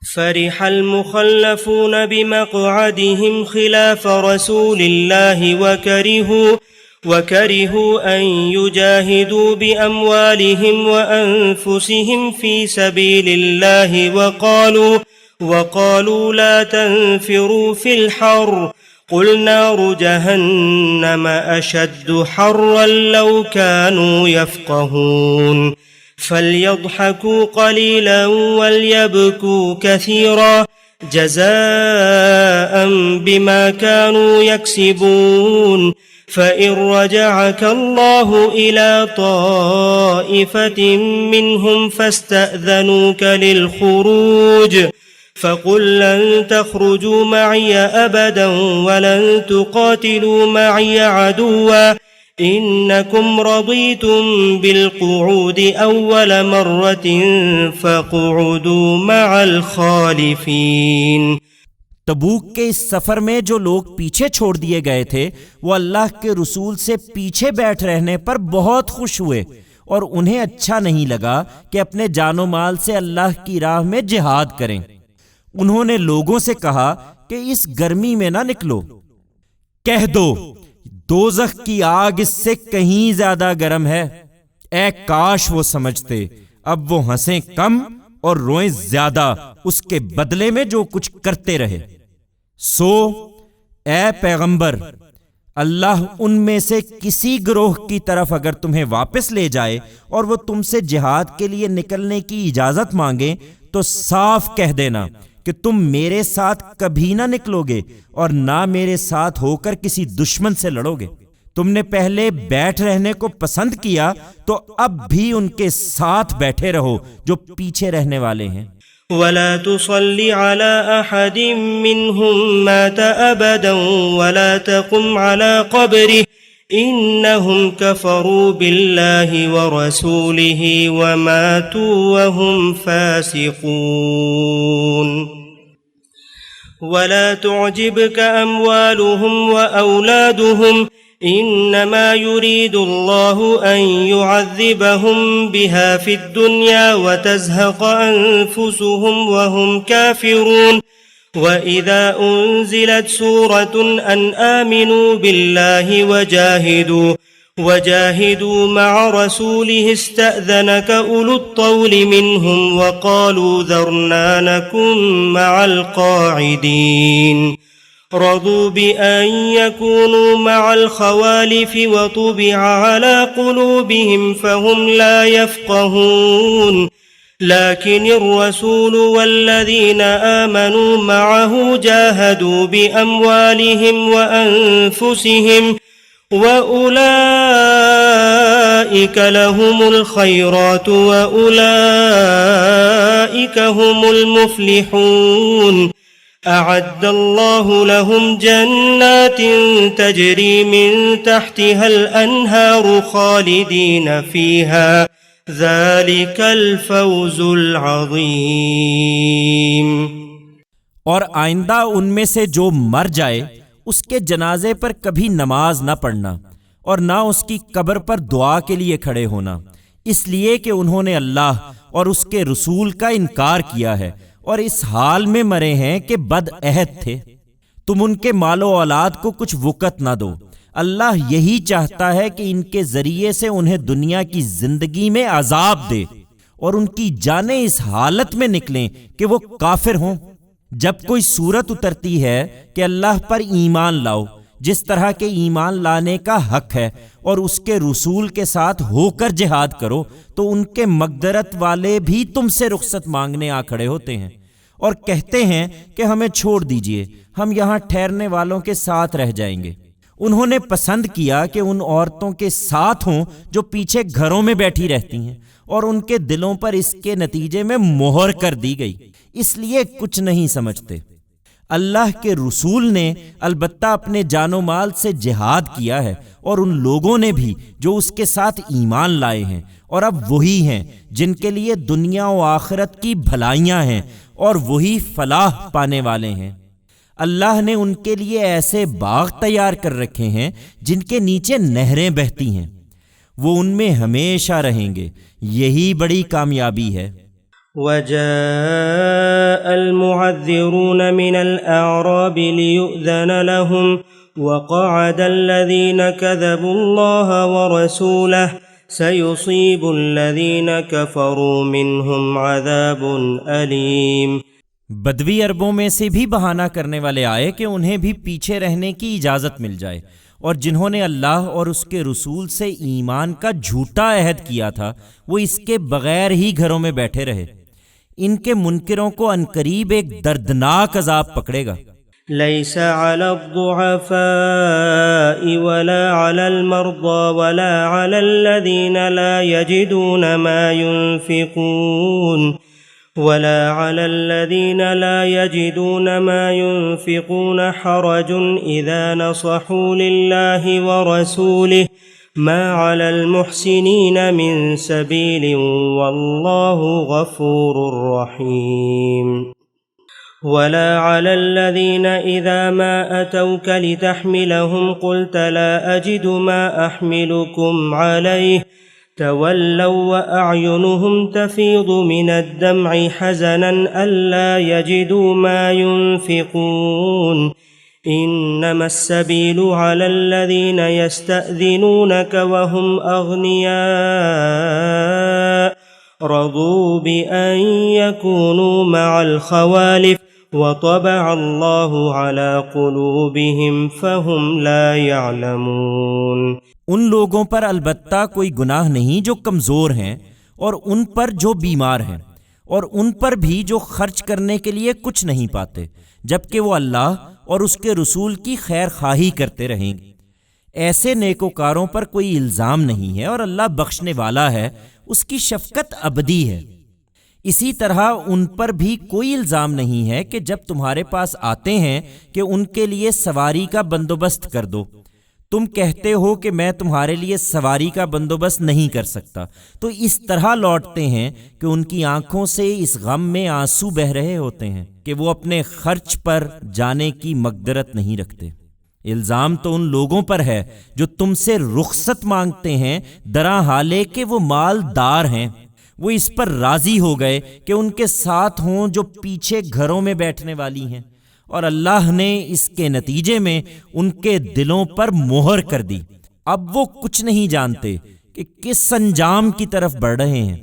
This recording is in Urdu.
فرح المخلفون بمقعدهم خلاف رسول الله وكرهوا أن يجاهدوا بأموالهم وأنفسهم في سبيل الله وقالوا لا تنفروا في الحر قل نار جهنم أشد حرا لو كانوا يفقهون فليضحكوا قليلا وليبكوا كثيرا جزاء بما كانوا يكسبون فإن رجعك الله إلى طائفة منهم فاستأذنوك للخروج فقل لن تخرجوا معي أبدا ولن تقاتلوا معي عدوا إنكم رضيتم بالقعود أول مرة فاقعدوا مع الخالفين۔ تبوک کے اس سفر میں جو لوگ پیچھے چھوڑ دیے گئے تھے وہ اللہ کے رسول سے پیچھے بیٹھ رہنے پر بہت خوش ہوئے، اور انہیں اچھا نہیں لگا کہ اپنے جان و مال سے اللہ کی راہ میں جہاد کریں۔ انہوں نے لوگوں سے کہا کہ اس گرمی میں نہ نکلو، کہہ دو دوزخ کی آگ اس سے کہیں زیادہ گرم ہے، اے کاش وہ سمجھتے۔ اب وہ ہنسیں کم اور روئیں زیادہ اس کے بدلے میں جو کچھ کرتے رہے۔ سو اے پیغمبر، اللہ ان میں سے کسی گروہ کی طرف اگر تمہیں واپس لے جائے اور وہ تم سے جہاد کے لیے نکلنے کی اجازت مانگے تو صاف کہہ دینا کہ تم میرے ساتھ کبھی نہ نکلو گے اور نہ میرے ساتھ ہو کر کسی دشمن سے لڑو گے۔ تم نے پہلے بیٹھ رہنے کو پسند کیا تو اب بھی ان کے ساتھ بیٹھے رہو جو پیچھے رہنے والے ہیں۔ ولا تصل على أحد منهم مات أبدا ولا تقم على قبره إنهم كفروا بالله ورسوله وماتوا وهم فاسقون ولا تعجبك أموالهم وأولادهم إنما يريد الله أن يعذبهم بها في الدنيا وتزهق أنفسهم وهم كافرون وإذا أنزلت سورة أن آمنوا بالله وجاهدوا مع رسوله استأذنك أولو الطول منهم وقالوا ذرنا نكن مع القاعدين رضوا بأن يكونوا مع الخوالف وطبع على قلوبهم فهم لا يفقهون لكن الرسول والذين آمنوا معه جاهدوا بأموالهم وأنفسهم وأولئك لهم الخيرات وأولئك هم المفلحون أعد الله لهم جنات تجري من تحتها الأنهار خالدين فيها ذلك الفوز العظيم۔ اور آئندہ ان میں سے جو مر جائے اس کے جنازے پر کبھی نماز نہ پڑھنا اور نہ اس کی قبر پر دعا کے لیے کھڑے ہونا، اس لیے کہ انہوں نے اللہ اور اس کے رسول کا انکار کیا ہے اور اس حال میں مرے ہیں کہ بد عہد تھے۔ تم ان کے مال و اولاد کو کچھ وقت نہ دو، اللہ یہی چاہتا ہے کہ ان کے ذریعے سے انہیں دنیا کی زندگی میں عذاب دے اور ان کی جانیں اس حالت میں نکلیں کہ وہ کافر ہوں۔ جب کوئی صورت اترتی ہے کہ اللہ پر ایمان لاؤ جس طرح کے ایمان لانے کا حق ہے اور اس کے رسول کے ساتھ ہو کر جہاد کرو، تو ان کے مغفرت والے بھی تم سے رخصت مانگنے آ کھڑے ہوتے ہیں اور کہتے ہیں کہ ہمیں چھوڑ دیجئے، ہم یہاں ٹھہرنے والوں کے ساتھ رہ جائیں گے۔ انہوں نے پسند کیا کہ ان عورتوں کے ساتھ ہوں جو پیچھے گھروں میں بیٹھی رہتی ہیں، اور ان کے دلوں پر اس کے نتیجے میں مہر کر دی گئی، اس لیے کچھ نہیں سمجھتے۔ اللہ کے رسول نے البتہ اپنے جان و مال سے جہاد کیا ہے، اور ان لوگوں نے بھی جو اس کے ساتھ ایمان لائے ہیں، اور اب وہی ہیں جن کے لیے دنیا و آخرت کی بھلائیاں ہیں اور وہی فلاح پانے والے ہیں۔ اللہ نے ان کے لیے ایسے باغ تیار کر رکھے ہیں جن کے نیچے نہریں بہتی ہیں، وہ ان میں ہمیشہ رہیں گے، یہی بڑی کامیابی ہے۔ وجاء المعذرون من الأعراب ليؤذن لهم وقعد الذين كذبوا الله ورسوله سيصيب الذين كفروا منهم عذاب أليم۔ بدوی عربوں میں سے بھی بہانہ کرنے والے آئے کہ انہیں بھی پیچھے رہنے کی اجازت مل جائے، اور جنہوں نے اللہ اور اس کے رسول سے ایمان کا جھوٹا عہد کیا تھا وہ اس کے بغیر ہی گھروں میں بیٹھے رہے۔ ان کے منکروں کو عنقریب ایک دردناک عذاب پکڑے گا۔ ليس على الضعفاء ولا على المرضى ولا على الذين لا يجدون ما ينفقون حرج إذا نصحوا لله ورسوله ما على المحسنين من سبيل والله غفور رحيم۔ ولا على الذين إذا ما أتوك لتحملهم قلت لا أجد ما أحملكم عليه تولوا وأعينهم تفيض من الدمع حزنا ألا يجدوا ما ينفقون إنما السبيل على الذين يستأذنونك وهم أغنياء رضوا بأن يكونوا مع الخوالف وطبع الله على قلوبهم فهم لا يعلمون۔ ان لوگوں پر البتہ کوئی گناہ نہیں جو کمزور ہیں، اور ان پر جو بیمار ہیں، اور ان پر بھی جو خرچ کرنے کے لیے کچھ نہیں پاتے، جبکہ وہ اللہ اور اس کے رسول کی خیر خواہی کرتے رہیں گے۔ ایسے نیکوکاروں پر کوئی الزام نہیں ہے، اور اللہ بخشنے والا ہے، اس کی شفقت ابدی ہے۔ اسی طرح ان پر بھی کوئی الزام نہیں ہے کہ جب تمہارے پاس آتے ہیں کہ ان کے لیے سواری کا بندوبست کر دو، تم کہتے ہو کہ میں تمہارے لیے سواری کا بندوبست نہیں کر سکتا، تو اس طرح لوٹتے ہیں کہ ان کی آنکھوں سے اس غم میں آنسو بہہ رہے ہوتے ہیں کہ وہ اپنے خرچ پر جانے کی مقدرت نہیں رکھتے۔ الزام تو ان لوگوں پر ہے جو تم سے رخصت مانگتے ہیں، درا حالے کہ وہ مالدار ہیں۔ وہ اس پر راضی ہو گئے کہ ان کے ساتھ ہوں جو پیچھے گھروں میں بیٹھنے والی ہیں، اور اللہ نے اس کے نتیجے میں ان کے دلوں پر مہر کر دی۔ اب وہ کچھ نہیں جانتے کہ کس انجام کی طرف بڑھ رہے ہیں۔